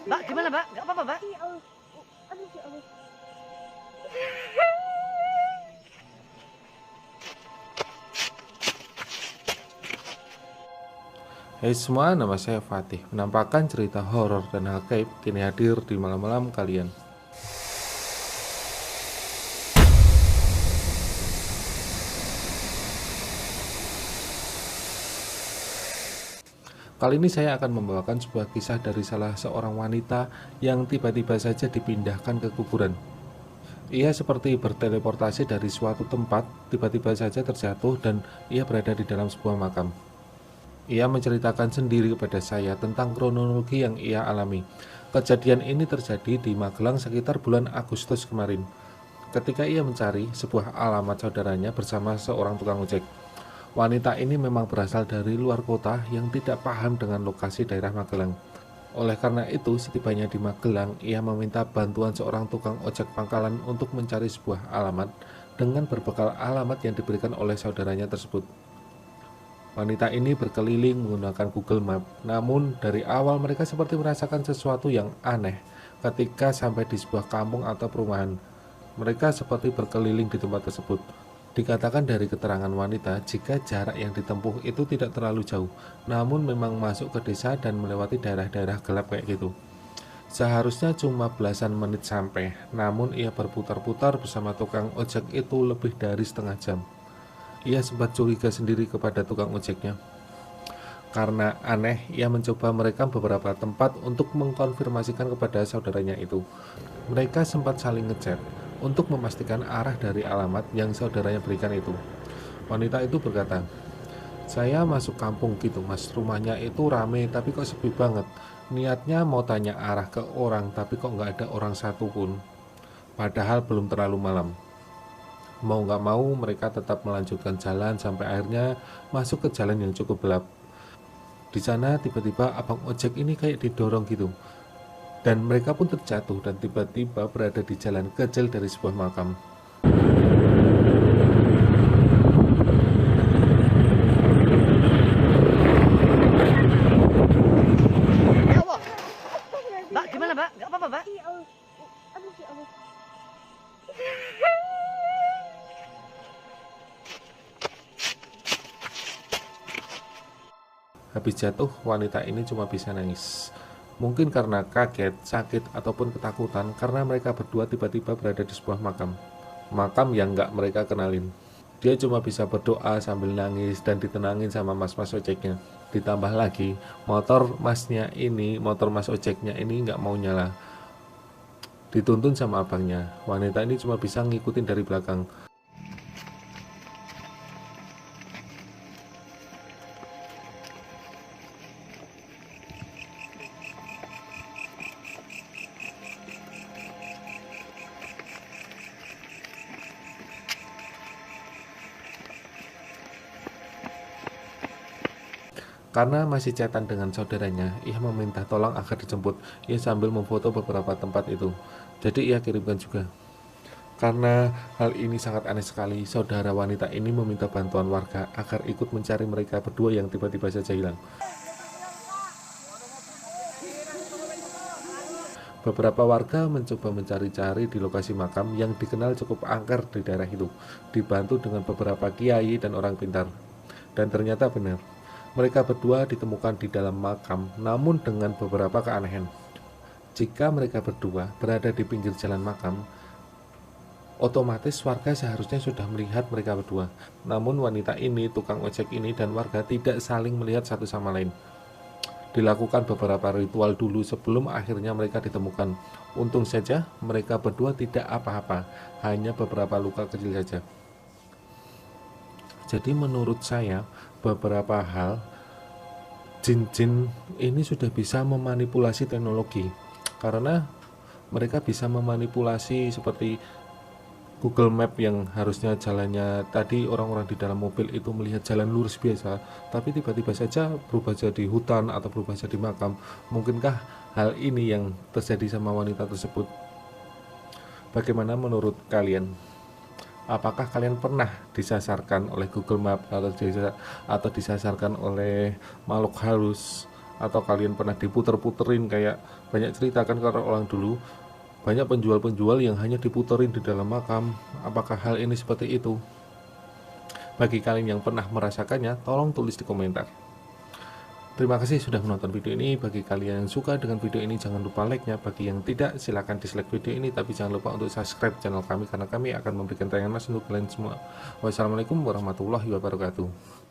Mbak, gimana Mbak? Nggak apa-apa Mbak? Ya Allah. Aduh, ya Allah. Hai semua, nama saya Fatih. Menampakkan cerita horor dan hal gaib kini hadir di malam-malam kalian. Kali ini saya akan membawakan sebuah kisah dari salah seorang wanita yang tiba-tiba saja dipindahkan ke kuburan. Ia seperti berteleportasi dari suatu tempat, tiba-tiba saja terjatuh dan ia berada di dalam sebuah makam. Ia menceritakan sendiri kepada saya tentang kronologi yang ia alami. Kejadian ini terjadi di Magelang sekitar bulan Agustus kemarin, ketika ia mencari sebuah alamat saudaranya bersama seorang tukang ojek. Wanita ini memang berasal dari luar kota yang tidak paham dengan lokasi daerah Magelang. Oleh karena itu, setibanya di Magelang, ia meminta bantuan seorang tukang ojek pangkalan untuk mencari sebuah alamat dengan berbekal alamat yang diberikan oleh saudaranya tersebut. Wanita ini berkeliling menggunakan Google Map, namun dari awal mereka seperti merasakan sesuatu yang aneh ketika sampai di sebuah kampung atau perumahan. Mereka seperti berkeliling di tempat tersebut. Dikatakan dari keterangan wanita, jika jarak yang ditempuh itu tidak terlalu jauh, namun memang masuk ke desa dan melewati daerah-daerah gelap kayak gitu. Seharusnya cuma belasan menit sampai, namun ia berputar-putar bersama tukang ojek itu lebih dari setengah jam. Ia sempat curiga sendiri kepada tukang ojeknya. Karena aneh, ia mencoba merekam beberapa tempat untuk mengkonfirmasikan kepada saudaranya itu. Mereka sempat saling ngechat untuk memastikan arah dari alamat yang saudaranya berikan itu. Wanita itu berkata, "Saya masuk kampung gitu mas, rumahnya itu rame tapi kok sepi banget. Niatnya mau tanya arah ke orang tapi kok nggak ada orang satupun. Padahal belum terlalu malam." Mau nggak mau mereka tetap melanjutkan jalan sampai akhirnya masuk ke jalan yang cukup gelap. Di sana tiba-tiba abang ojek ini kayak didorong gitu. Dan mereka pun terjatuh dan tiba-tiba berada di jalan kecil dari sebuah makam. Ya Allah. Astagfirullahaladzim, Mbak, ya gimana Allah. Mbak? Nggak apa-apa Mbak? Ya Allah. Aduh, ya Allah. Habis jatuh, wanita ini cuma bisa nangis. Mungkin karena kaget, sakit, ataupun ketakutan karena mereka berdua tiba-tiba berada di sebuah makam. Makam yang nggak mereka kenalin. Dia cuma bisa berdoa sambil nangis dan ditenangin sama mas-mas ojeknya. Ditambah lagi, motor motor mas ojeknya ini nggak mau nyala. Dituntun sama abangnya. Wanita ini cuma bisa ngikutin dari belakang. Karena masih chatan dengan saudaranya, ia meminta tolong agar dijemput. Ia sambil memfoto beberapa tempat itu. Jadi ia kirimkan juga. Karena hal ini sangat aneh sekali, saudara wanita ini meminta bantuan warga agar ikut mencari mereka berdua yang tiba-tiba saja hilang. Beberapa warga mencoba mencari-cari di lokasi makam yang dikenal cukup angker di daerah itu, dibantu dengan beberapa kiai dan orang pintar. Dan ternyata benar, mereka berdua ditemukan di dalam makam, namun dengan beberapa keanehan. Jika mereka berdua berada di pinggir jalan makam, otomatis warga seharusnya sudah melihat mereka berdua. Namun wanita ini, tukang ojek ini, dan warga tidak saling melihat satu sama lain. Dilakukan beberapa ritual dulu sebelum akhirnya mereka ditemukan. Untung saja mereka berdua tidak apa-apa, hanya beberapa luka kecil saja. Jadi menurut saya, beberapa hal jin-jin ini sudah bisa memanipulasi teknologi, karena mereka bisa memanipulasi seperti Google Map yang harusnya jalannya tadi orang-orang di dalam mobil itu melihat jalan lurus biasa, tapi tiba-tiba saja berubah jadi hutan atau berubah jadi makam. Mungkinkah hal ini yang terjadi sama wanita tersebut? Bagaimana menurut kalian? Apakah kalian pernah disasarkan oleh Google Map atau disasarkan oleh makhluk halus Atau kalian pernah diputer-puterin kayak banyak cerita kan kalau orang dulu banyak penjual-penjual yang hanya diputerin di dalam makam. Apakah hal ini seperti itu? Bagi kalian yang pernah merasakannya, tolong tulis di komentar. Terima kasih sudah menonton video ini. Bagi kalian yang suka dengan video ini, jangan lupa like-nya. Bagi yang tidak, silahkan dislike video ini. Tapi jangan lupa untuk subscribe channel kami, karena kami akan memberikan tayangan mas untuk kalian semua. Wassalamualaikum warahmatullahi wabarakatuh.